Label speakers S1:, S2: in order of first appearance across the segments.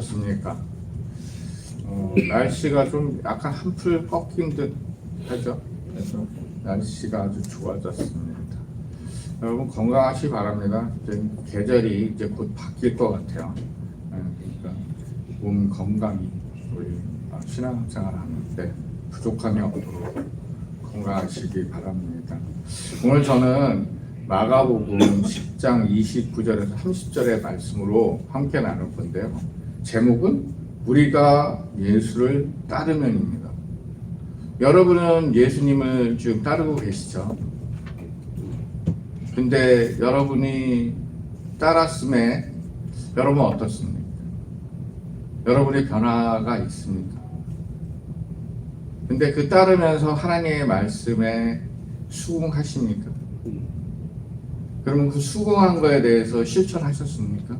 S1: 어떻습니까? 날씨가 좀 약간 한풀 꺾인 듯 하죠. 그래서 날씨가 아주 좋아졌습니다. 여러분 건강하시기 바랍니다. 이제 계절이 이제 곧 바뀔 것 같아요. 그러니까 몸 건강이 우리 신앙생활 하는데 부족함이 없도록 건강하시기 바랍니다. 오늘 저는 마가복음 10장 29절에서 30절의 말씀으로 함께 나눌 건데요. 제목은 우리가 예수를 따르면입니다. 여러분은 예수님을 지금 따르고 계시죠? 근데 여러분이 따랐음에 여러분 어떻습니까? 여러분의 변화가 있습니까? 근데 그 따르면서 하나님의 말씀에 수긍하십니까? 그러면 그 수긍한 거에 대해서 실천하셨습니까?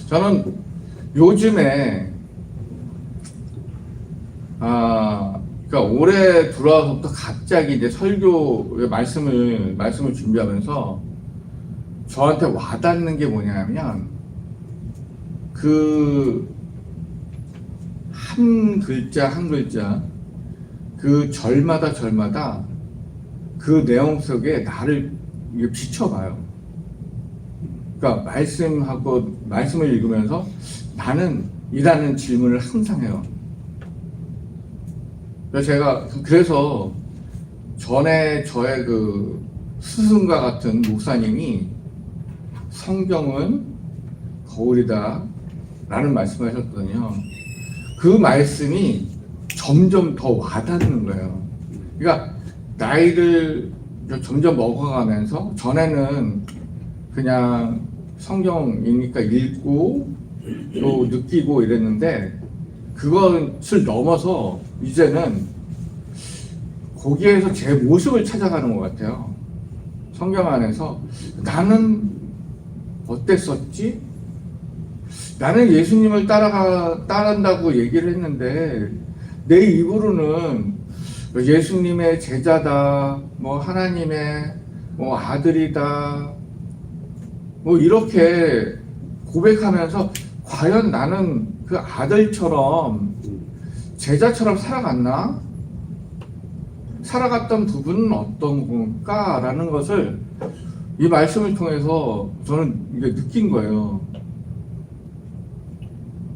S1: 저는 요즘에 그러니까 올해 들어와서부터 갑자기 이제 설교 말씀을 준비하면서 저한테 와닿는 게 뭐냐면 그 한 글자 한 글자 그 절마다 그 내용 속에 나를 비춰봐요. 그러니까 말씀을 읽으면서 나는 이라는 질문을 항상 해요. 그래서 전에 저의 그 스승과 같은 목사님이 성경은 거울이다 라는 말씀을 하셨거든요. 그 말씀이 점점 더 와닿는 거예요. 그러니까 나이를 점점 먹어가면서 전에는 그냥 성경이니까 읽고 또 느끼고 이랬는데 그것을 넘어서 이제는 거기에서 제 모습을 찾아가는 것 같아요. 성경 안에서 나는 어땠었지? 나는 예수님을 따른다고 얘기를 했는데 내 입으로는 예수님의 제자다, 뭐 하나님의 뭐 아들이다, 뭐 이렇게 고백하면서 과연 나는 그 아들처럼 제자처럼 살아갔나? 살아갔던 부분은 어떤 건가라는 것을 이 말씀을 통해서 저는 이게 느낀 거예요.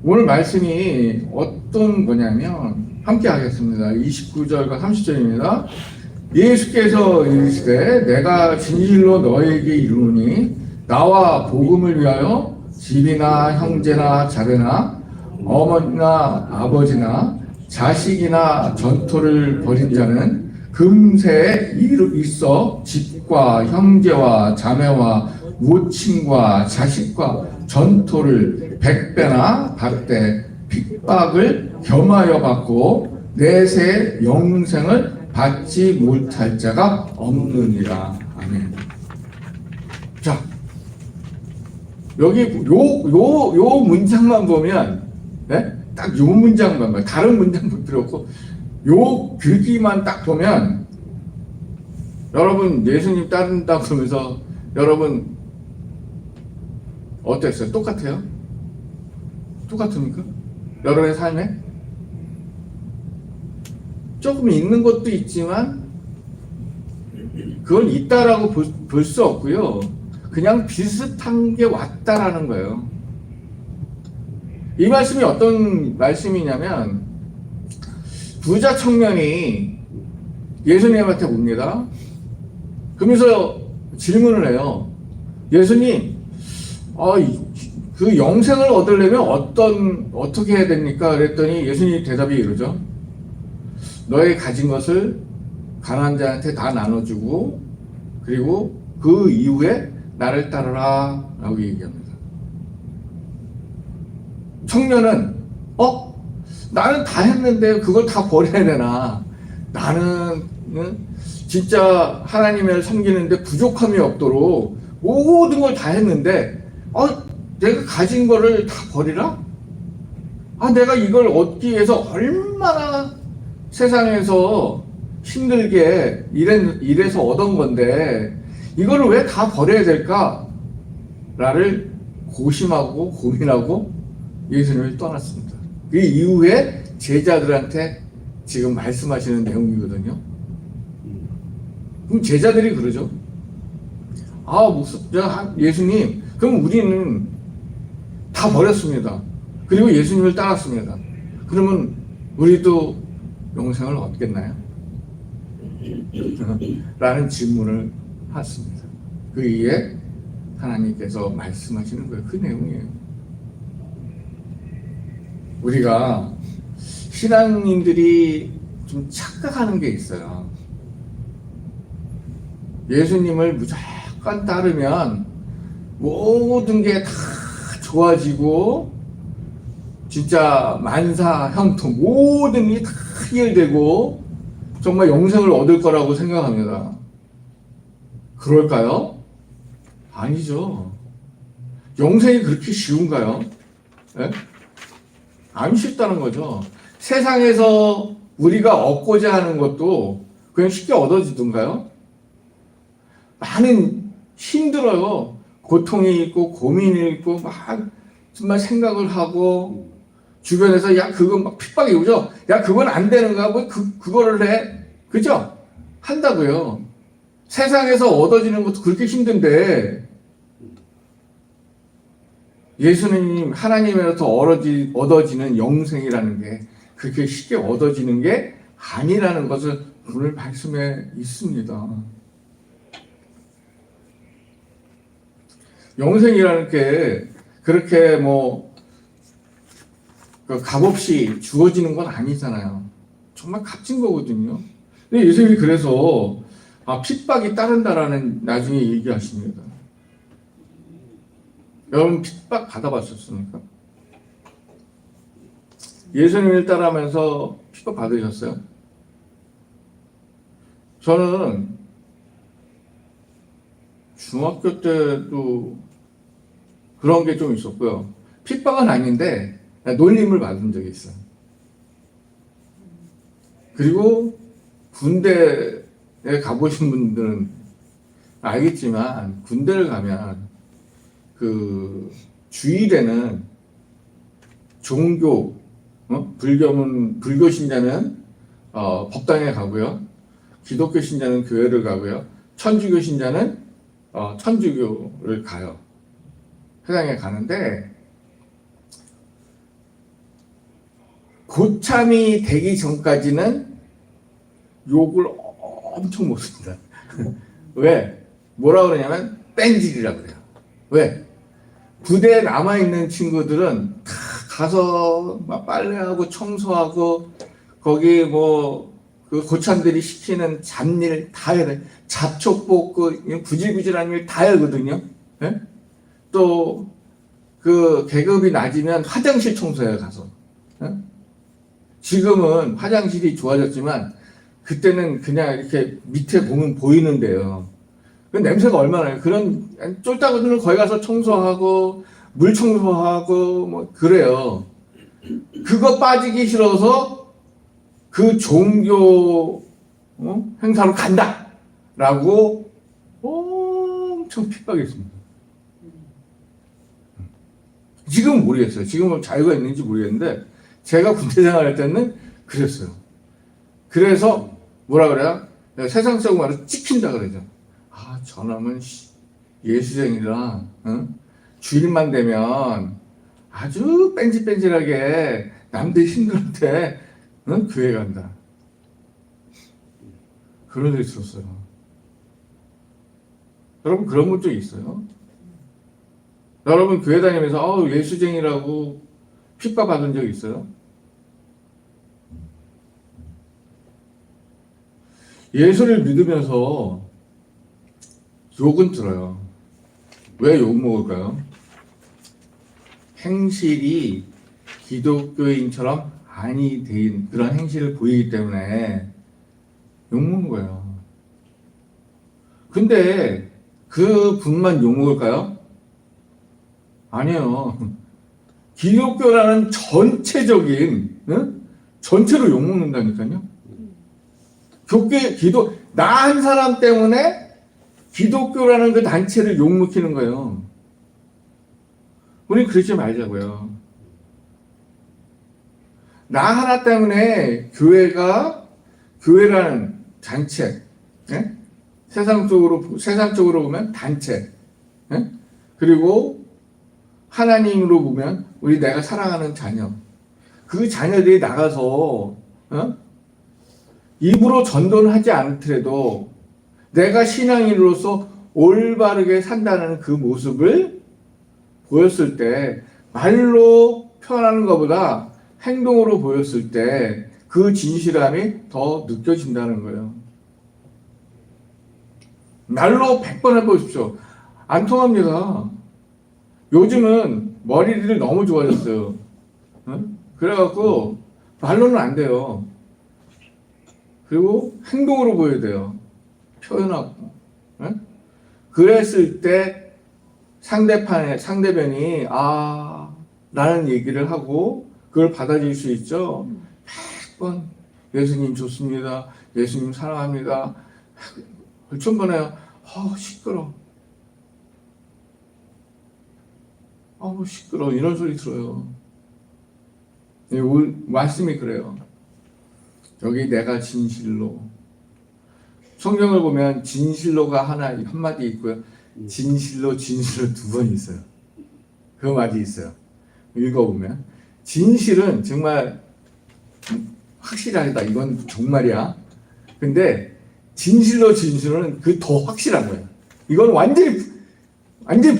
S1: 오늘 말씀이 어떤 거냐면 함께 하겠습니다. 29절과 30절입니다. 예수께서 이르시되 내가 진실로 너에게 이르노니 나와 복음을 위하여 집이나 형제나 자매나 어머니나 아버지나 자식이나 전토를 벌인 자는 금세에 있어 집과 형제와 자매와 모친과 자식과 전토를 100배나 받되 핍박을 겸하여 받고 내세 영생을 받지 못할 자가 없느니라. 아멘. 자, 여기 요 문장만 보면, 네? 딱 요 문장만 봐요. 다른 문장 볼 필요 없고 요 글귀만 딱 보면 여러분 예수님 따른다 그러면서 여러분 어땠어요? 똑같아요? 똑같습니까? 여러분의 삶에? 조금 있는 것도 있지만 그건 있다라고 볼 수 없고요. 그냥 비슷한 게 왔다라는 거예요. 이 말씀이 어떤 말씀이냐면 부자 청년이 예수님한테 옵니다. 그러면서 질문을 해요. 예수님, 그 영생을 얻으려면 어떻게 해야 됩니까? 그랬더니 예수님이 대답이 이러죠. 너의 가진 것을 가난한 자한테 다 나눠주고 그리고 그 이후에 나를 따르라 라고 얘기합니다. 청년은 나는 다 했는데 그걸 다 버려야 되나? 나는 진짜 하나님을 섬기는데 부족함이 없도록 모든 걸 다 했는데 내가 가진 거를 다 버리라? 내가 이걸 얻기 위해서 얼마나 세상에서 힘들게 일해서 얻은 건데 이거를 왜 다 버려야 될까? 라를 고심하고 고민하고 예수님을 떠났습니다. 그 이후에 제자들한테 지금 말씀하시는 내용이거든요. 그럼 제자들이 그러죠. 예수님, 그럼 우리는 다 버렸습니다. 그리고 예수님을 따랐습니다. 그러면 우리도 영생을 얻겠나요? 라는 질문을 하십니다. 그 이에 하나님께서 말씀하시는 거예요. 그 내용이에요. 우리가 신앙인들이 좀 착각하는 게 있어요. 예수님을 무조건 따르면 모든 게 다 좋아지고 진짜 만사형통 모든 게 다 해결되고 정말 영생을 얻을 거라고 생각합니다. 그럴까요? 아니죠. 영생이 그렇게 쉬운가요? 네? 안 쉽다는 거죠. 세상에서 우리가 얻고자 하는 것도 그냥 쉽게 얻어지던가요? 많은 힘들어요. 고통이 있고 고민이 있고 막 정말 생각을 하고 주변에서 야 그건 막 핍박이 오죠. 야 그건 안 되는가 뭐 그거를 해. 그죠? 한다고요. 세상에서 얻어지는 것도 그렇게 힘든데 예수님 하나님으로부터 얻어지는 영생이라는 게 그렇게 쉽게 얻어지는 게 아니라는 것을 오늘 말씀에 있습니다. 영생이라는 게 그렇게 값없이 주어지는 건 아니잖아요. 정말 값진 거거든요. 근데 예수님이 그래서 핍박이 따른다라는 나중에 얘기하십니다. 여러분 핍박 받아봤었습니까? 예수님을 따라하면서 핍박 받으셨어요? 저는 중학교 때도 그런 게 좀 있었고요. 핍박은 아닌데 놀림을 받은 적이 있어요. 그리고 군대에 가보신 분들은 알겠지만 군대를 가면 그 주일에는 종교, 불교 신자는 법당에 가고요. 기독교 신자는 교회를 가고요. 천주교 신자는 천주교를 가요. 회당에 가는데 고참이 되기 전까지는 욕을 엄청 먹습니다. 왜? 뭐라 그러냐면 뺀질이라고 그래요. 왜? 부대에 남아있는 친구들은 다 가서 막 빨래하고 청소하고 거기 그 고참들이 시키는 잡일 다 해야 돼. 잡초 뽑고 구질구질한 일 다 하거든요. 네? 또 그 계급이 낮으면 화장실 청소해요 가서. 네? 지금은 화장실이 좋아졌지만 그때는 그냥 이렇게 밑에 보면 보이는데요. 그 냄새가 얼마나 나요. 그런 쫄딱이들은 거기 가서 청소하고 물 청소하고 그래요. 그거 빠지기 싫어서 그 종교 행사로 간다라고 엄청 핍박했습니다. 지금은 모르겠어요. 지금은 자유가 있는지 모르겠는데 제가 군대 생활할 때는 그랬어요. 그래서 뭐라 그래요? 세상적으로 말해서 찍힌다 그러죠. 저놈은 예수쟁이라 주일만 되면 아주 뺀질뺀질하게 남들 힘들 때 교회 간다. 그런 일 있었어요. 여러분 그런 분도 있어요? 여러분 교회 다니면서 예수쟁이라고 핍박 받은 적 있어요? 예수를 믿으면서 욕은 들어요. 왜 욕 먹을까요? 행실이 기독교인처럼 아니 된 그런 행실을 보이기 때문에 욕 먹는 거예요. 근데 그 분만 욕 먹을까요? 아니에요. 기독교라는 전체적인 전체로 욕 먹는다니까요. 나 한 사람 때문에 기독교라는 그 단체를 욕먹히는 거예요. 우리 그러지 말자고요. 나 하나 때문에 교회라는 단체, 예? 세상적으로 보면 단체, 예? 그리고 하나님으로 보면 내가 사랑하는 자녀, 그 자녀들이 나가서 입으로 전도를 하지 않더라도 내가 신앙인으로서 올바르게 산다는 그 모습을 보였을 때, 말로 표현하는 것보다 행동으로 보였을 때 그 진실함이 더 느껴진다는 거예요. 말로 100번 해보십시오. 안 통합니다. 요즘은 머리들이 너무 좋아졌어요. 그래갖고 말로는 안 돼요. 그리고 행동으로 보여야 돼요. 표현하고. 그랬을 때 상대편이 라는 얘기를 하고 그걸 받아들일 수 있죠. 100번 예수님 좋습니다. 예수님 사랑합니다. 천번에 시끄러. 시끄러. 이런 소리 들어요. 말씀이 그래요. 여기 내가 진실로. 성경을 보면 진실로가 한마디 있고요. 진실로 두 번 있어요. 그 말이 있어요. 읽어보면. 진실은 정말 확실하다. 이건 정말이야. 근데 진실로는 그 더 확실한 거예요. 이건 완전히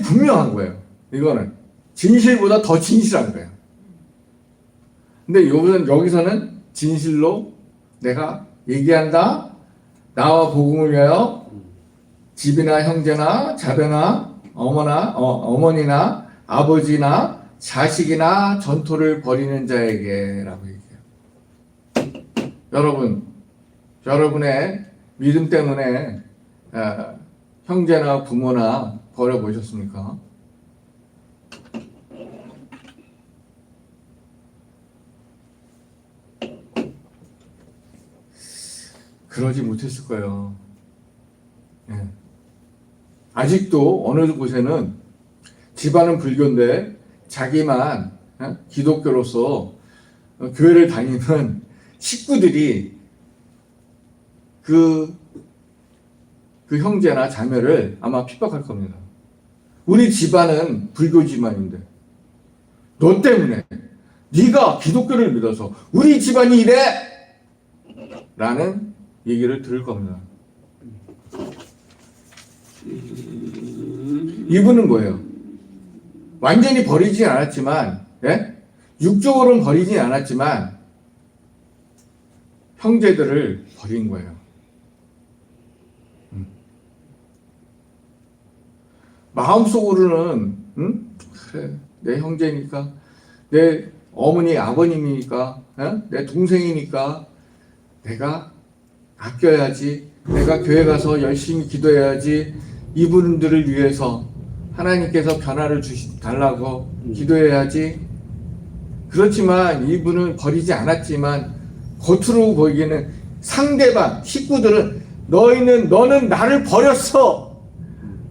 S1: 분명한 거예요. 이거는 진실보다 더 진실한 거예요. 근데 여기서는 진실로 내가 얘기한다. 나와 복음을 위하여 집이나 형제나 자녀나 어머니나 아버지나 자식이나 전토를 벌이는 자에게라고 얘기해요. 여러분의 믿음 때문에 형제나 부모나 버려보셨습니까? 그러지 못했을 거예요. 아직도 어느 곳에는 집안은 불교인데 자기만 기독교로서 교회를 다니는 식구들이 그 형제나 자매를 아마 핍박할 겁니다. 우리 집안은 불교 집안인데 너 때문에 네가 기독교를 믿어서 우리 집안이 이래! 라는 얘기를 들을 겁니다. 이분은 뭐예요? 완전히 버리진 않았지만, 육적으로는 버리진 않았지만 형제들을 버린 거예요. 마음속으로는 그래, 내 형제니까, 내 어머니 아버님이니까, 내 동생이니까 내가 아껴야지, 내가 교회 가서 열심히 기도해야지, 이분들을 위해서 하나님께서 변화를 달라고 기도해야지. 그렇지만 이분은 버리지 않았지만 겉으로 보이기는 상대방 식구들은 너는 나를 버렸어.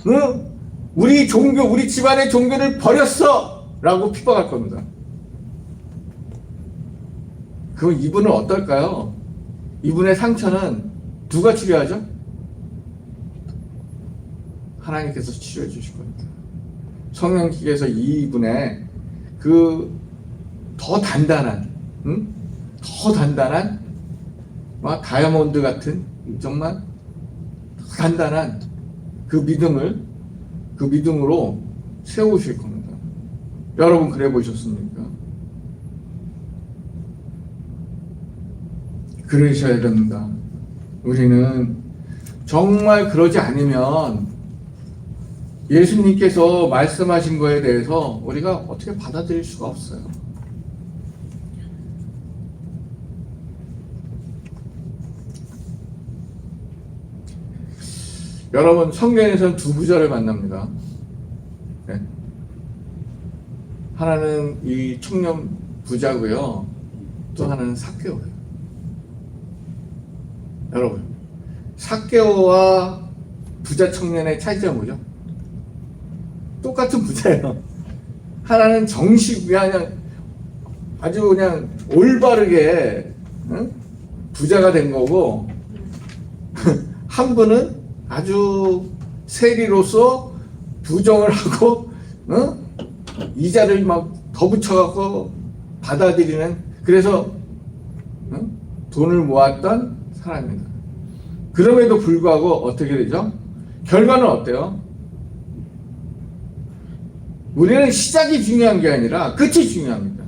S1: 응? 우리 집안의 종교를 버렸어. 라고 핍박할 겁니다. 그럼 이분은 어떨까요? 이분의 상처는 누가 치료하죠? 하나님께서 치료해 주실 겁니다. 성령께서 이분의 더 단단한, 다이아몬드 같은 정말 단단한 그 믿음으로 세우실 겁니다. 여러분 그래 보셨습니까? 그러셔야 됩니다. 우리는 정말 그러지 않으면 예수님께서 말씀하신 거에 대해서 우리가 어떻게 받아들일 수가 없어요. 여러분 성경에서는 두 부자를 만납니다. 하나는 이 청년 부자고요. 또 하나는 삭개오예요. 여러분 삭개오와 부자 청년의 차이점은 뭐죠? 똑같은 부자예요. 하나는 그냥 아주 그냥 올바르게 부자가 된 거고 한 분은 아주 세리로서 부정을 하고 이자를 막 더 붙여갖고 받아들이는 그래서 돈을 모았던 사람입니다. 그럼에도 불구하고 어떻게 되죠? 결과는 어때요? 우리는 시작이 중요한 게 아니라 끝이 중요합니다.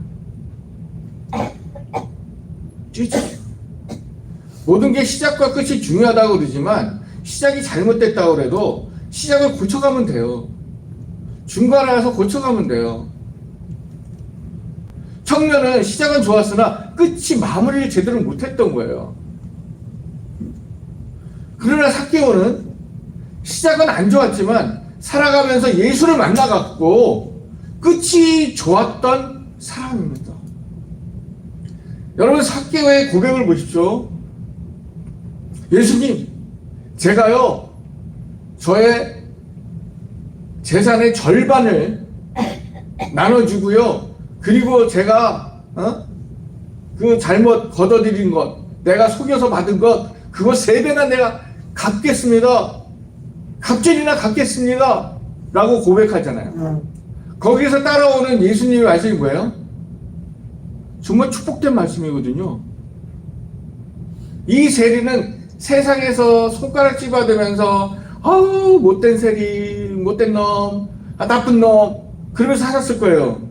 S1: 모든 게 시작과 끝이 중요하다고 그러지만 시작이 잘못됐다고 해도 시작을 고쳐가면 돼요. 중간에 와서 고쳐가면 돼요. 청년은 시작은 좋았으나 끝이 마무리를 제대로 못했던 거예요. 그러나 삭개오는 시작은 안 좋았지만 살아가면서 예수를 만나갖고 끝이 좋았던 사람입니다. 여러분 삭개오의 고백을 보십시오. 예수님, 제가요 저의 재산의 절반을 나눠주고요. 그리고 제가 그 잘못 걷어들인 것, 내가 속여서 받은 것, 그거 3배나 내가 갚겠습니다. 갑절이나 갚겠습니다. 라고 고백하잖아요. 거기서 따라오는 예수님의 말씀이 뭐예요? 정말 축복된 말씀이거든요. 이 세리는 세상에서 손가락 집어대면서 아우 못된 세리, 못된 놈, 나쁜 놈 그러면서 살았을 거예요.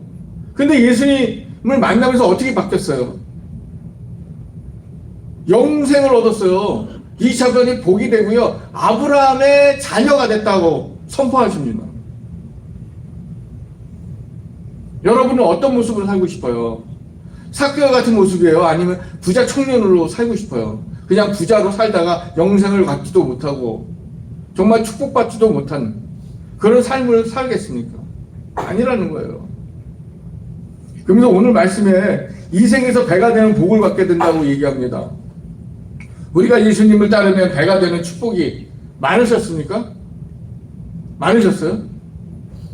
S1: 근데 예수님을 만나면서 어떻게 바뀌었어요? 영생을 얻었어요. 이 사건이 복이 되고요. 아브라함의 자녀가 됐다고 선포하십니다. 여러분은 어떤 모습으로 살고 싶어요? 삭개오 같은 모습이에요? 아니면 부자 청년으로 살고 싶어요? 그냥 부자로 살다가 영생을 갖지도 못하고 정말 축복받지도 못한 그런 삶을 살겠습니까? 아니라는 거예요. 그러면서 오늘 말씀에 이 생에서 배가 되는 복을 받게 된다고 얘기합니다. 우리가 예수님을 따르면 배가 되는 축복이 많으셨습니까? 많으셨어요?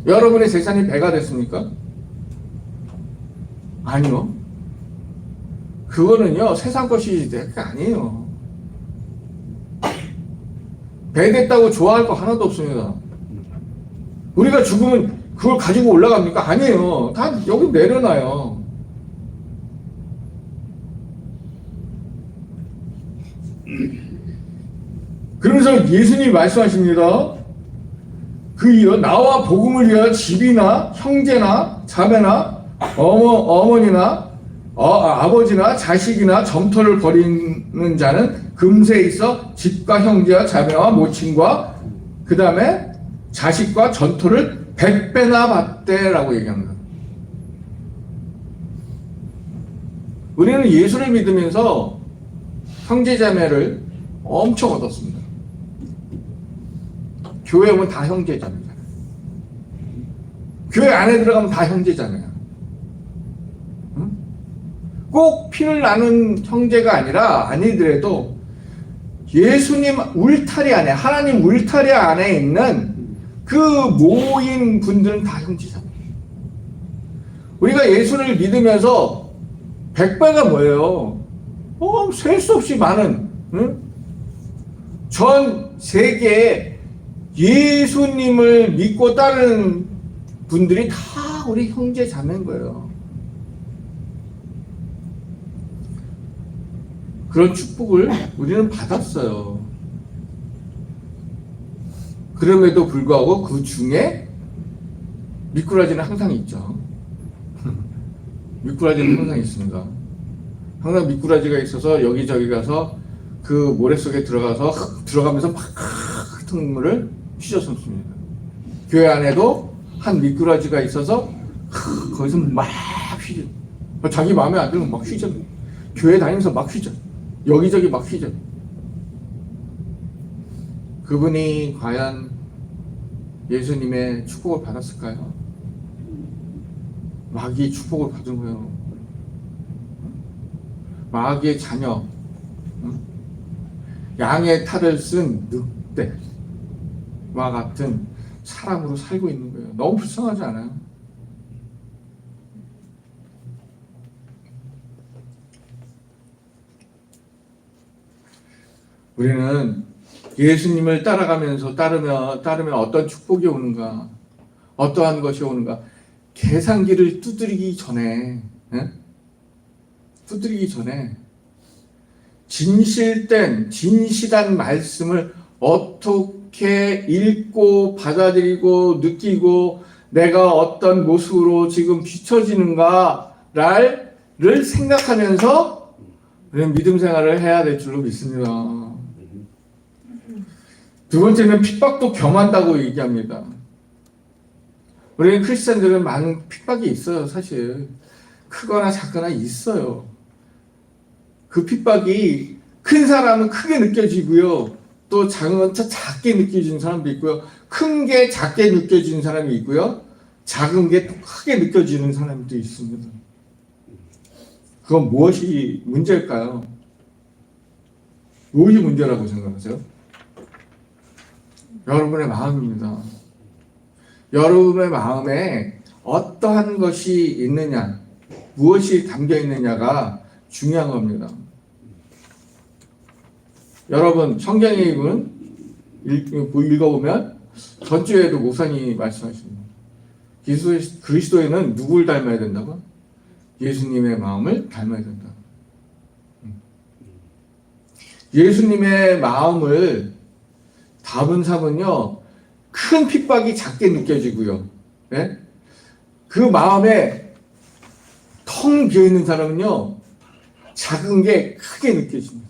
S1: 여러분의 재산이 배가 됐습니까? 아니요. 그거는요 세상 것이 아니에요. 배 됐다고 좋아할 거 하나도 없습니다. 우리가 죽으면 그걸 가지고 올라갑니까? 아니에요. 다 여기 내려놔요. 그러면서 예수님이 말씀하십니다. 나와 복음을 위하여 집이나 형제나 자매나 어머니나 아버지나 자식이나 점토를 버리는 자는 금세에 있어 집과 형제와 자매와 모친과 그 다음에 자식과 전토를 100배나 받대라고 얘기합니다. 우리는 예수를 믿으면서 형제자매를 엄청 얻었습니다. 교회 오면 다 형제자매잖아요. 교회 안에 들어가면 다 형제자매야. 응? 꼭 피를 나눈 형제가 아니더라도 예수님 울타리 안에, 하나님 울타리 안에 있는 그 모인 분들은 다 형제잖아요. 우리가 예수를 믿으면서 100배가 뭐예요? 셀 수 없이 많은 전 세계에 예수님을 믿고 따르는 분들이 다 우리 형제 자매인 거예요. 그런 축복을 우리는 받았어요. 그럼에도 불구하고 그 중에 미꾸라지는 항상 있죠. 미꾸라지는 항상 있습니다. 항상 미꾸라지가 있어서 여기저기 가서 그 모래 속에 들어가면서 막 흙물을 휘저 삼습니다. 교회 안에도 한 미꾸라지가 있어서 거기서 막 휘저. 자기 마음에 안 들면 막 휘저. 교회 다니면서 막 휘저. 여기저기 막 휘저. 그분이 과연 예수님의 축복을 받았을까요? 마귀의 축복을 받은 거예요. 마귀의 자녀, 양의 탈을 쓴 늑대와 같은 사람으로 살고 있는 거예요. 너무 불쌍하지 않아요? 우리는 예수님을 따라가면서 따르면 어떤 축복이 오는가, 어떠한 것이 오는가, 계산기를 두드리기 전에, 예? 두드리기 전에 진실한 말씀을 어떻게 읽고 받아들이고 느끼고 내가 어떤 모습으로 지금 비춰지는가를 생각하면서 우리는 믿음 생활을 해야 될 줄로 믿습니다. 두 번째는 핍박도 겸한다고 얘기합니다. 우리는 크리스찬들은 많은 핍박이 있어요. 사실 크거나 작거나 있어요. 그 핍박이 큰 사람은 크게 느껴지고요. 또 작은 건 작게 느껴지는 사람도 있고요. 큰 게 작게 느껴지는 사람이 있고요. 작은 게 또 크게 느껴지는 사람도 있습니다. 그건 무엇이 문제일까요? 무엇이 문제라고 생각하세요? 여러분의 마음입니다. 여러분의 마음에 어떠한 것이 있느냐, 무엇이 담겨 있느냐가 중요한 겁니다. 여러분 성경의 입은 읽어보면 전주에도 목사님이 말씀하십니다. 그리스도인은 누굴 닮아야 된다고? 예수님의 마음을 닮아야 된다. 예수님의 마음을 담은 사람은요, 큰 핍박이 작게 느껴지고요. 예? 그 마음에 텅 비어있는 사람은요, 작은 게 크게 느껴집니다.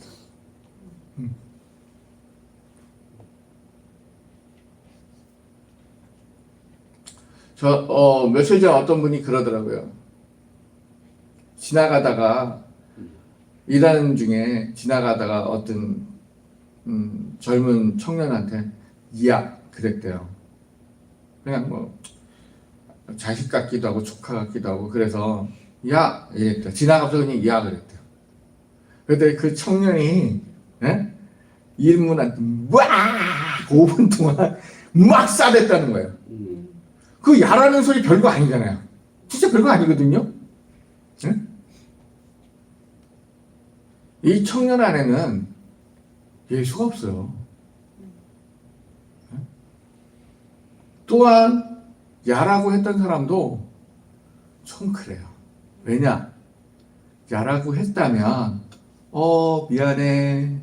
S1: 며칠 전 어떤 분이 그러더라고요. 일하는 중에 지나가다가 어떤 젊은 청년한테 이야 그랬대요. 그냥 뭐 자식 같기도 하고 조카 같기도 하고 그래서 야 이랬대요. 지나가면서 그냥 이야 그랬대요. 그때 그 청년이 일문한테 와 5분 동안 막 싸댔다는 거예요. 그 야라는 소리 별거 아니잖아요. 진짜 별거 아니거든요. 네? 이 청년 안에는 예수가 없어요. 네? 또한 야라고 했던 사람도 좀 그래요. 왜냐? 야라고 했다면 미안해.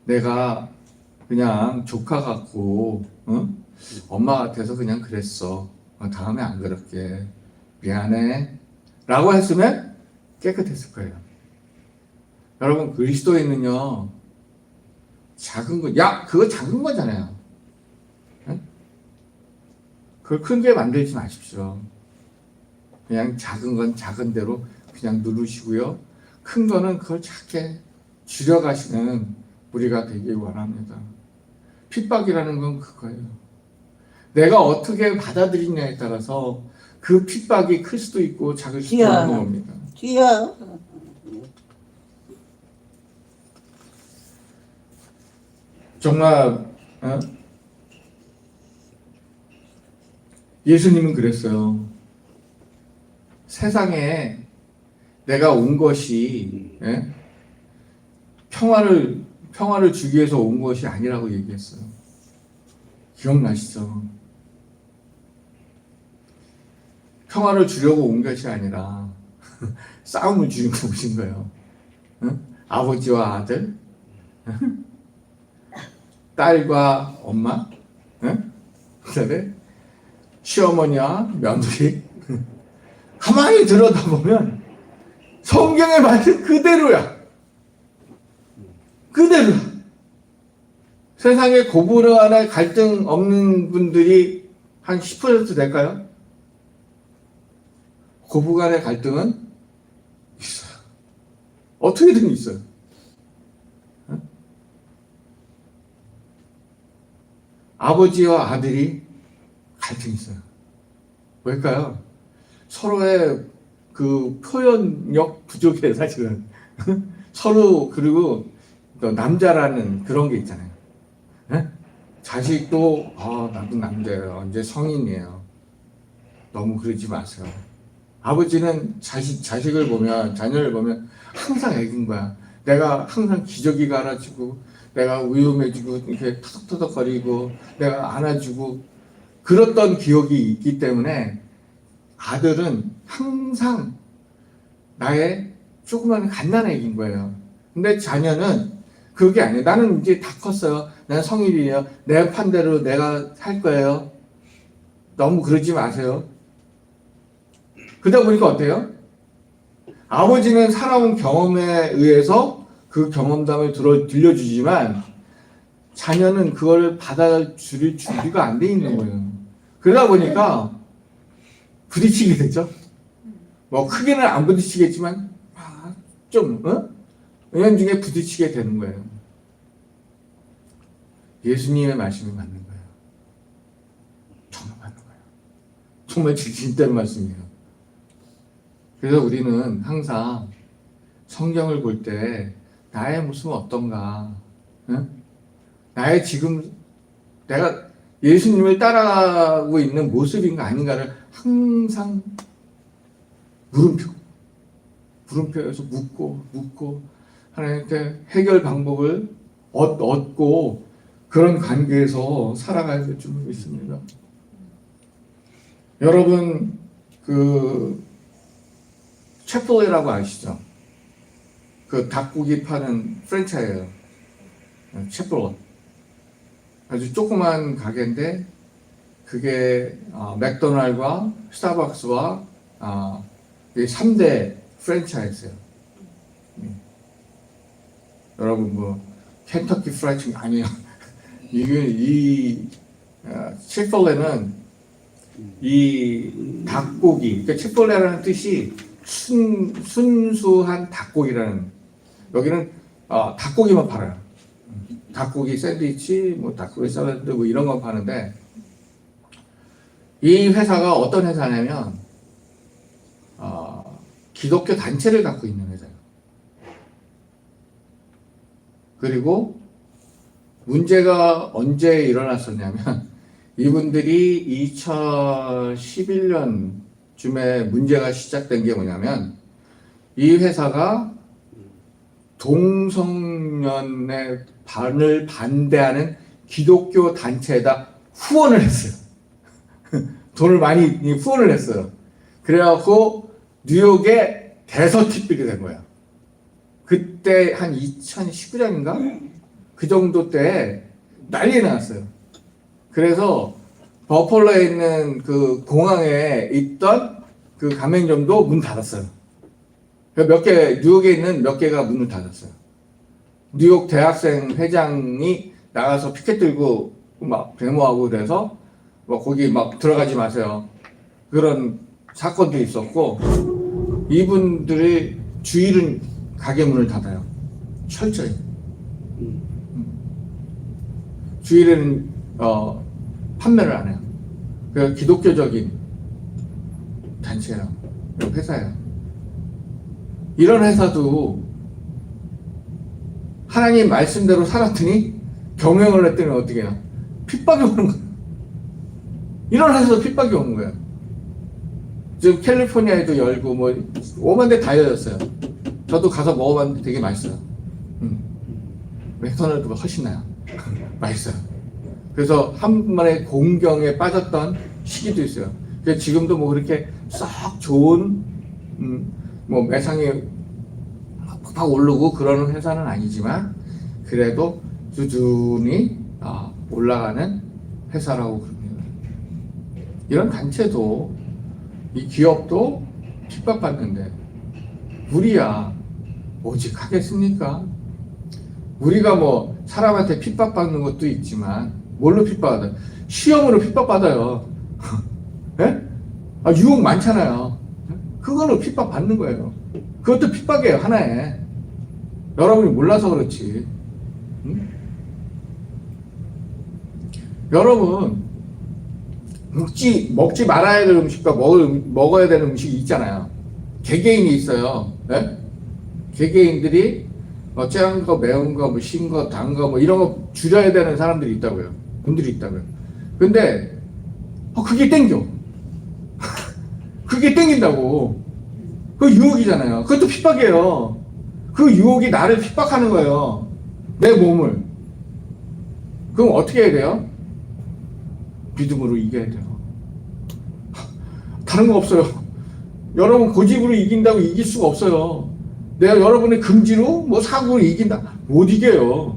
S1: 내가 그냥 조카 같고 엄마 같아서 그냥 그랬어. 다음에 안 그럴게. 미안해. 라고 했으면 깨끗했을 거예요. 여러분 그리스도인은요 작은 거, 그거 작은 거잖아요. 네? 그걸 큰 게 만들지 마십시오. 그냥 작은 건 작은 대로 그냥 누르시고요. 큰 거는 그걸 작게 줄여가시는 우리가 되길 원합니다. 핍박이라는 건 그거예요. 내가 어떻게 받아들이냐에 따라서 그 핍박이 클 수도 있고 작을 수도 있는 겁니다. 정말 예수님은 그랬어요. 세상에 내가 온 것이 평화를 주기 위해서 온 것이 아니라고 얘기했어요. 기억나시죠? 평화를 주려고 온 것이 아니라 싸움을 주려고 오신 거예요. 아버지와 아들, 딸과 엄마, 그다음에 시어머니와 며느리. 가만히 들여다보면 성경의 말씀 그대로야. 그대로야. 세상에 고부를 하나 갈등 없는 분들이 한 10% 될까요? 고부 간의 갈등은 있어요. 어떻게든 있어요. 아버지와 아들이 갈등이 있어요. 왜일까요? 서로의 그 표현력 부족해 사실은. 서로 그리고 또 남자라는 그런 게 있잖아요. 자식도 나도 남자예요. 이제 성인이에요. 너무 그러지 마세요. 아버지는 자녀를 보면 항상 애긴 거야. 내가 항상 기저귀가 알아주고 내가 위험해지고 이렇게 터덕터덕거리고 내가 안아주고 그랬던 기억이 있기 때문에 아들은 항상 나의 조그만 갓난아기인 거예요. 근데 자녀는 그게 아니에요. 나는 이제 다 컸어요. 나는 성인이에요. 내 판대로 내가 살 거예요. 너무 그러지 마세요. 그러다 보니까 어때요? 아버지는 살아온 경험에 의해서 그 경험담을 들려주지만 자녀는 그걸 받아줄 준비가 안 돼 있는 거예요. 그러다 보니까 부딪히게 되죠. 뭐 크게는 안 부딪히겠지만 좀 은연중에 부딪히게 되는 거예요. 예수님의 말씀이 맞는 거예요. 정말 맞는 거예요. 정말 진짜는 말씀이에요. 그래서 우리는 항상 성경을 볼 때 나의 모습은 어떤가, 나의 지금 내가 예수님을 따라가고 있는 모습인가 아닌가를 항상 물음표에서 묻고 하나님께 해결 방법을 얻고 그런 관계에서 살아가야 될 줄 믿습니다. 여러분 그 채플레라고 아시죠? 그 닭고기 파는 프랜차이즈예요. 채플레. 아주 조그만 가게인데 그게 맥도날드와 스타벅스와 이 3대 프랜차이즈예요. 여러분 뭐 켄터키 프라이드 치킨 아니에요. 이 치폴레는 이 닭고기, 그러니까 치폴레라는 뜻이 순수한 닭고기라는, 여기는 닭고기만 팔아요. 닭고기 샌드위치, 뭐 닭고기 샐러드 뭐 이런 거 파는데, 이 회사가 어떤 회사냐면 기독교 단체를 갖고 있는 회사예요. 그리고 문제가 언제 일어났었냐면 이분들이 2011년쯤에 문제가 시작된 게 뭐냐면 이 회사가 동성연애 반을 반대하는 기독교 단체에다 후원을 했어요. 돈을 많이 후원을 했어요. 그래갖고 뉴욕에 대서특필이 된 거야. 그때 한 2019년인가? 그 정도 때 난리 났어요. 그래서 버펄러에 있는 그 공항에 있던 그 가맹점도 문 닫았어요. 뉴욕에 있는 몇 개가 문을 닫았어요. 뉴욕 대학생 회장이 나가서 피켓 들고 막 데모하고 그래서 거기 막 들어가지 마세요. 그런 사건도 있었고, 이분들이 주일은 가게 문을 닫아요. 철저히. 주일에는 판매를 안 해요. 그 기독교적인 단체예요. 회사예요. 이런 회사도 하나님 말씀대로 살았더니 경영을 했더니 어떻게 해요? 핍박이 오는 거예요. 이런 회사도 핍박이 오는 거예요. 지금 캘리포니아에도 열고 뭐 오만 대 다 열렸어요. 저도 가서 먹어봤는데 되게 맛있어요. 맥도날드보다 훨씬 나요. 맛있어요. 그래서 한 번에 공경에 빠졌던 시기도 있어요. 그래서 지금도 뭐 그렇게 썩 좋은 뭐 매상이 팍팍 오르고 그러는 회사는 아니지만 그래도 꾸준히 올라가는 회사라고 그럽니다. 이런 단체도 이 기업도 핍박받는데 우리야 오직 하겠습니까? 우리가 뭐 사람한테 핍박받는 것도 있지만 뭘로 핍박받아요? 시험으로 핍박받아요. 예? 유혹 많잖아요. 그거는 핍박받는 거예요. 그것도 핍박이에요, 하나에. 여러분이 몰라서 그렇지. 응? 여러분 먹지 말아야 될 음식과 먹어야 되는 음식이 있잖아요. 개개인이 있어요. 예? 개개인들이 짠 거, 매운 거, 뭐 신 거, 단 거, 뭐 이런 거 줄여야 되는 사람들이 있다고요. 분들이 있다고요. 근데 그게 땡겨. 그게 땡긴다고. 그거 유혹이잖아요. 그것도 핍박이에요. 그 유혹이 나를 핍박하는 거예요. 내 몸을. 그럼 어떻게 해야 돼요? 믿음으로 이겨야 돼요. 다른 거 없어요. 여러분 고집으로 이긴다고 이길 수가 없어요. 내가 여러분의 금지로 뭐 사고로 이긴다. 못 이겨요.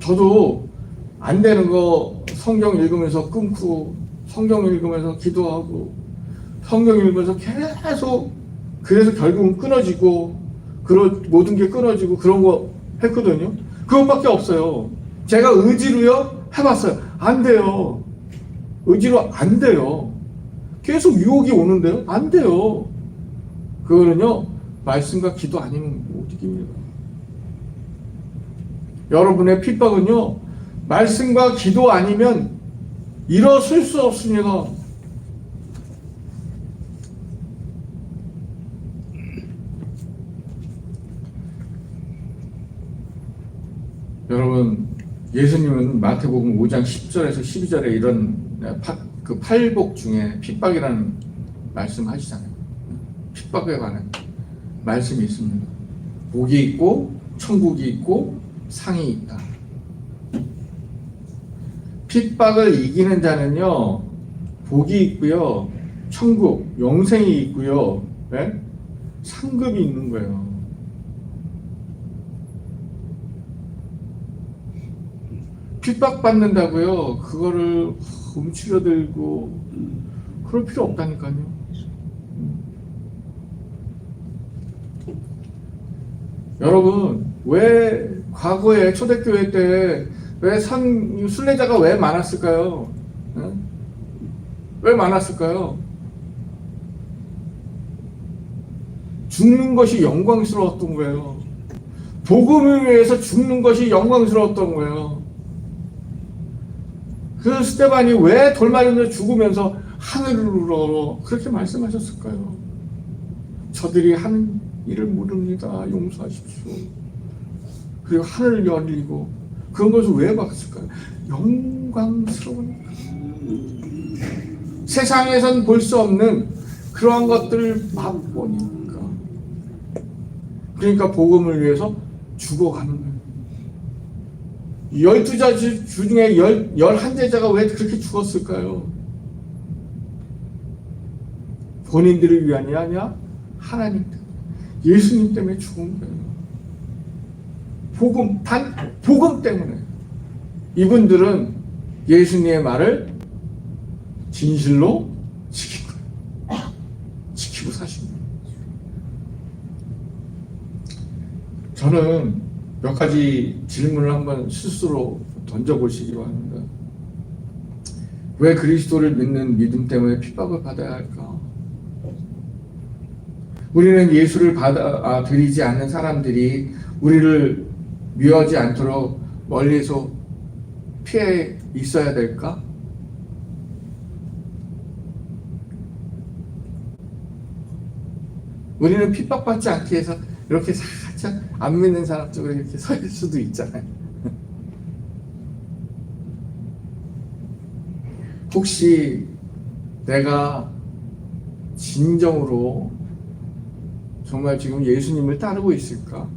S1: 저도 안 되는 거 성경 읽으면서 끊고, 성경 읽으면서 기도하고, 성경 읽으면서 계속, 그래서 결국은 끊어지고, 모든 게 끊어지고 그런 거 했거든요. 그것밖에 없어요. 제가 의지로요 해봤어요. 안 돼요. 의지로 안 돼요. 계속 유혹이 오는데요. 안 돼요. 그거는요 말씀과 기도 아니면 못 이깁니다. 여러분의 핍박은요 말씀과 기도 아니면 일어설 수 없습니다. 여러분, 예수님은 마태복음 5장 10절에서 12절에 이런 그 팔복 중에 핍박이라는 말씀 하시잖아요. 핍박에 관한 말씀이 있습니다. 복이 있고 천국이 있고 상이 있다. 핍박을 이기는 자는요 복이 있고요 천국 영생이 있고요 네? 상급이 있는 거예요. 핍박받는다고요 그거를 움츠러들고 그럴 필요 없다니까요. 여러분 왜 과거에 초대교회 때 왜 순례자가 왜 많았을까요? 왜 많았을까요? 죽는 것이 영광스러웠던 거예요. 복음을 위해서 죽는 것이 영광스러웠던 거예요. 그 스테반이 왜 돌맞으며 죽으면서 하늘으로 그렇게 말씀하셨을까요? 저들이 하는 일을 모릅니다. 용서하십시오. 그리고 하늘을 열리고 그런 것을 왜 봤을까요? 영광스러우니까. 세상에선 볼 수 없는 그러한 것들을 맛보니까. 그러니까 복음을 위해서 죽어가는 거예요. 12자 주 중에 11제자가 왜 그렇게 죽었을까요? 본인들을 위한이 아니야? 하나님 때문에. 예수님 때문에 죽은 거예요. 복음 때문에. 이분들은 예수님의 말을 진실로 지킨 거예요. 지키고 사신 거예요. 저는 몇 가지 질문을 한번 스스로 던져보시기 바랍니다. 왜 그리스도를 믿는 믿음 때문에 핍박을 받아야 할까? 우리는 예수를 받아들이지 않는 사람들이 우리를 미워하지 않도록 멀리서 피해 있어야 될까? 우리는 핍박받지 않기 위해서 이렇게 살짝 안 믿는 사람 쪽으로 이렇게 설 수도 있잖아요. 혹시 내가 진정으로 정말 지금 예수님을 따르고 있을까?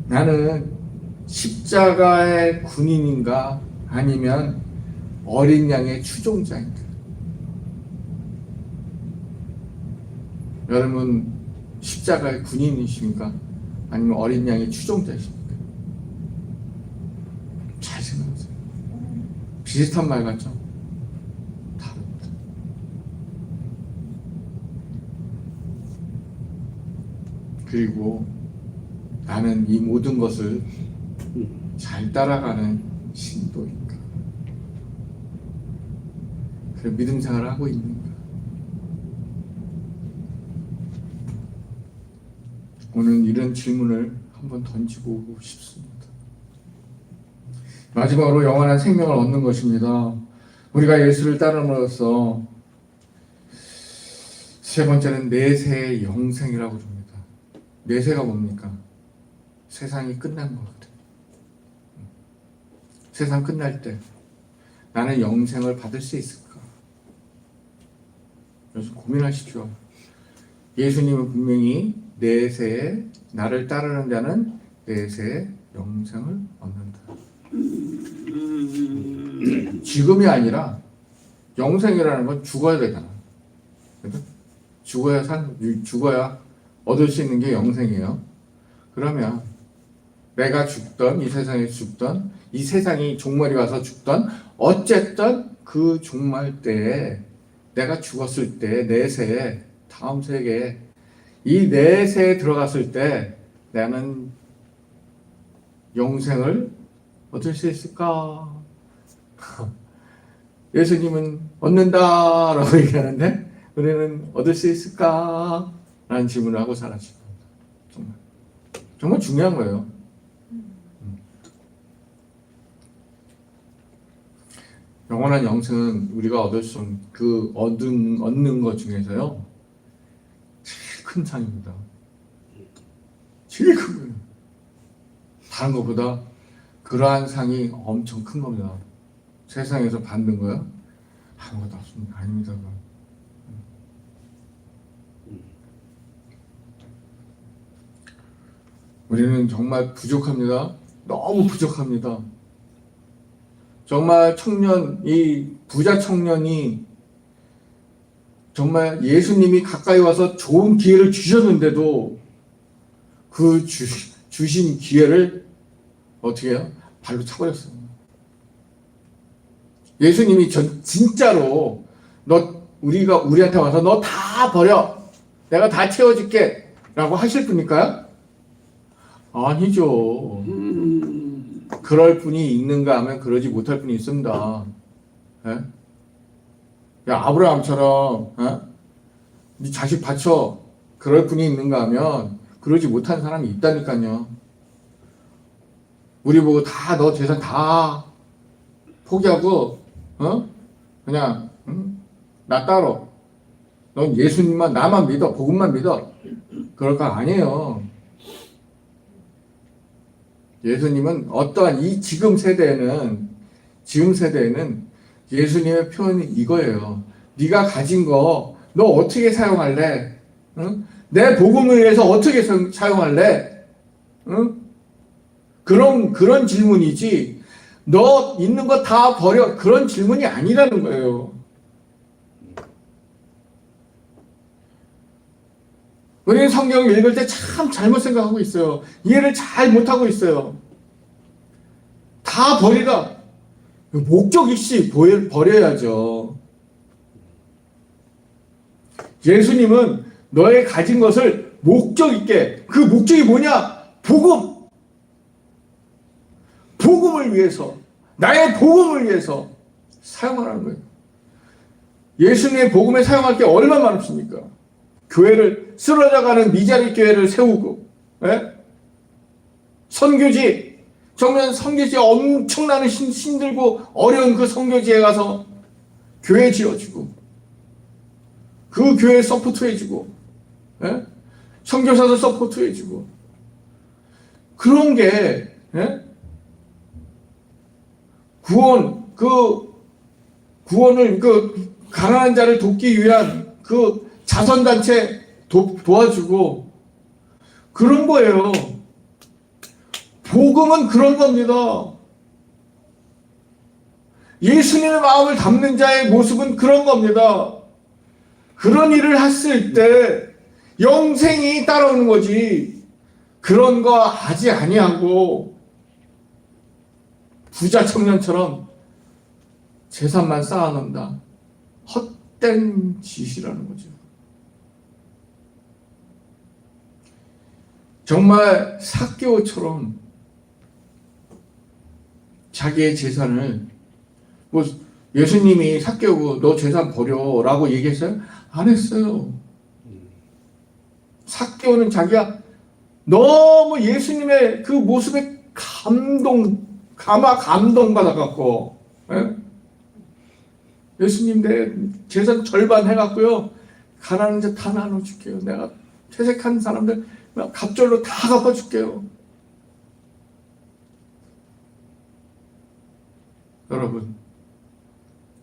S1: 나는 십자가의 군인인가 아니면 어린 양의 추종자인가? 여러분 십자가의 군인이십니까? 아니면 어린 양의 추종자이십니까? 잘 생각하세요. 비슷한 말 같죠? 다릅니다. 그리고 나는 이 모든 것을 잘 따라가는 신도인가? 그래 믿음 생활을 하고 있는가? 오늘 이런 질문을 한번 던지고 오고 싶습니다. 마지막으로 영원한 생명을 얻는 것입니다. 우리가 예수를 따름으로써 세 번째는 내세의 영생이라고 줍니다. 내세가 뭡니까? 세상이 끝난 것 같아요. 세상 끝날 때 나는 영생을 받을 수 있을까? 그래서 고민하십시오. 예수님은 분명히 내세에 나를 따르는 자는 내세에 영생을 얻는다. 지금이 아니라 영생이라는 건 죽어야 되잖아. 그죠? 죽어야 얻을 수 있는 게 영생이에요. 그러면 내가 죽던 이 세상에 죽던 이 세상이 종말이 와서 죽던 어쨌든 그 종말 때에 내가 죽었을 때 내세에 다음 세계에 이 내세에 들어갔을 때 나는 영생을 얻을 수 있을까? 예수님은 얻는다라고 얘기하는데 우리는 얻을 수 있을까? 라는 질문을 하고 살았습니다. 정말 중요한 거예요. 영원한 영생은 우리가 얻을 수 없는 그 얻는 것 중에서요 제일 큰 상입니다. 제일 큰 거예요. 다른 것보다 그러한 상이 엄청 큰 겁니다. 세상에서 받는 거요? 아무것도 없습니다. 아닙니다. 우리는 정말 부족합니다. 너무 부족합니다. 정말 이 부자 청년이 정말 예수님이 가까이 와서 좋은 기회를 주셨는데도 그 주신 기회를 어떻게 해요? 발로 차버렸어요. 예수님이 진짜로 우리한테 와서 너 다 버려. 내가 다 채워줄게. 라고 하실 분일까요? 아니죠. 그럴 분이 있는가 하면 그러지 못할 분이 있습니다. 예? 야, 아브라함처럼, 네 자식 바쳐. 그럴 분이 있는가 하면 그러지 못한 사람이 있다니까요. 우리 보고 너 재산 다 포기하고, 그냥, 나 따로. 넌 예수님만, 나만 믿어. 복음만 믿어. 그럴 거 아니에요. 예수님은 어떠한 지금 세대에는 예수님의 표현이 이거예요. 네가 가진 거 너 어떻게 사용할래? 응? 내 복음을 위해서 어떻게 사용할래? 응? 그런 질문이지. 너 있는 거 다 버려. 그런 질문이 아니라는 거예요. 우리는 성경을 읽을 때 참 잘못 생각하고 있어요. 이해를 잘 못하고 있어요. 다 버리라. 목적 있이 버려야죠. 예수님은 너의 가진 것을 목적 있게, 그 목적이 뭐냐? 복음을 위해서, 나의 복음을 위해서 사용하라는 거예요. 예수님의 복음에 사용할 게 얼마나 많습니까? 교회를 쓰러져가는 미자리 교회를 세우고, 선교지, 정말 선교지에 엄청나는 힘들고 어려운 그 선교지에 가서 교회 지어주고, 그 교회 서포트해주고, 선교사도 서포트해주고, 그런 게 구원을 가난한 자를 돕기 위한 그 자선단체 도와주고 그런 거예요. 복음은 그런 겁니다. 예수님의 마음을 담는 자의 모습은 그런 겁니다. 그런 일을 했을 때 영생이 따라오는 거지. 그런 거 하지 아니하고 부자 청년처럼 재산만 쌓아놓는다. 헛된 짓이라는 거죠. 정말 삭개오처럼 자기의 재산을 예수님이 삭개오고 너 재산 버려라고 얘기했어요? 안 했어요. 삭개오는 자기가 너무 예수님의 그 모습에 감동받아갖고 예수님 내 재산 절반 해갖고요 가난한 자 다 나눠줄게요. 내가 퇴색한 사람들 갑절로 다 갚아줄게요. 여러분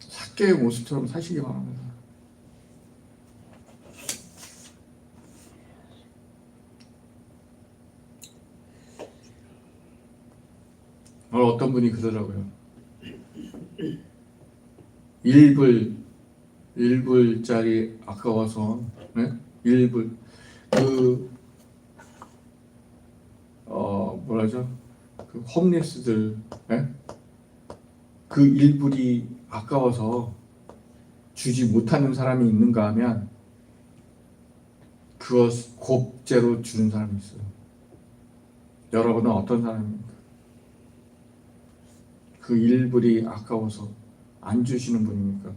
S1: 삭개의 모습처럼 사시기 바랍니다. 오늘 어떤 분이 그러더라고요. 1불짜리 아까워서, 네? 1불. 뭐라죠? 그 홈리스들, 네? 그 1불이 아까워서 주지 못하는 사람이 있는가 하면 그것 곱제로 주는 사람이 있어요. 여러분은 어떤 사람입니까? 그 1불이 아까워서 안 주시는 분입니까?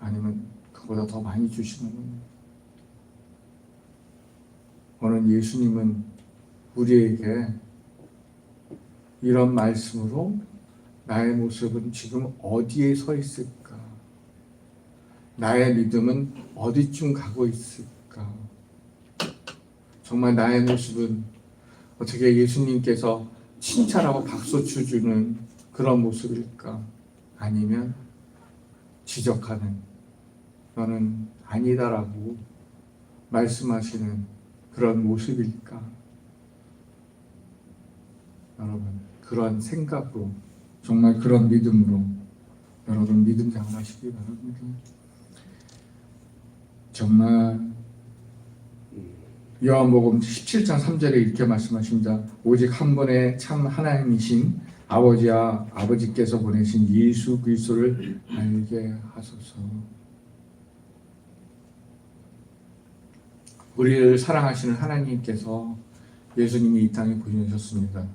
S1: 아니면 그보다 더 많이 주시는 분입니까? 오늘 예수님은 우리에게 이런 말씀으로 나의 모습은 지금 어디에 서 있을까? 나의 믿음은 어디쯤 가고 있을까? 정말 나의 모습은 어떻게 예수님께서 칭찬하고 박수 쳐주는 그런 모습일까? 아니면 지적하는, 너는 아니다라고 말씀하시는 그런 모습일까? 여러분, 그런 생각으로, 정말 그런 믿음으로 여러분 믿음 생활하시기 바랍니다. 정말 요한복음 17장 3절에 이렇게 말씀하십니다. 오직 한 분의 참 하나님이신 아버지와 아버지께서 보내신 예수 그리스도를 알게 하소서. 우리를 사랑하시는 하나님께서 예수님이 이 땅에 보내셨습니다.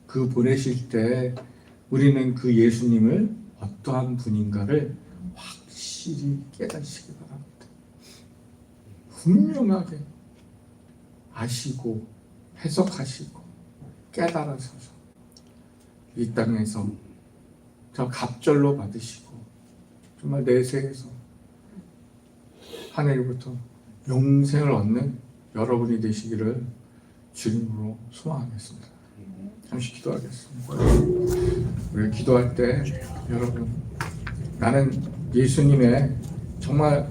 S1: 그 보내실 때 우리는 그 예수님을 어떠한 분인가를 확실히 깨닫시기 바랍니다. 분명하게 아시고 해석하시고 깨달으셔서 이 땅에서 저 갑절로 받으시고 정말 내세에서 하늘부터 영생을 얻는 여러분이 되시기를 주님으로 소망하겠습니다. 잠시 기도하겠습니다. 우리 기도할 때 여러분, 나는 예수님의 정말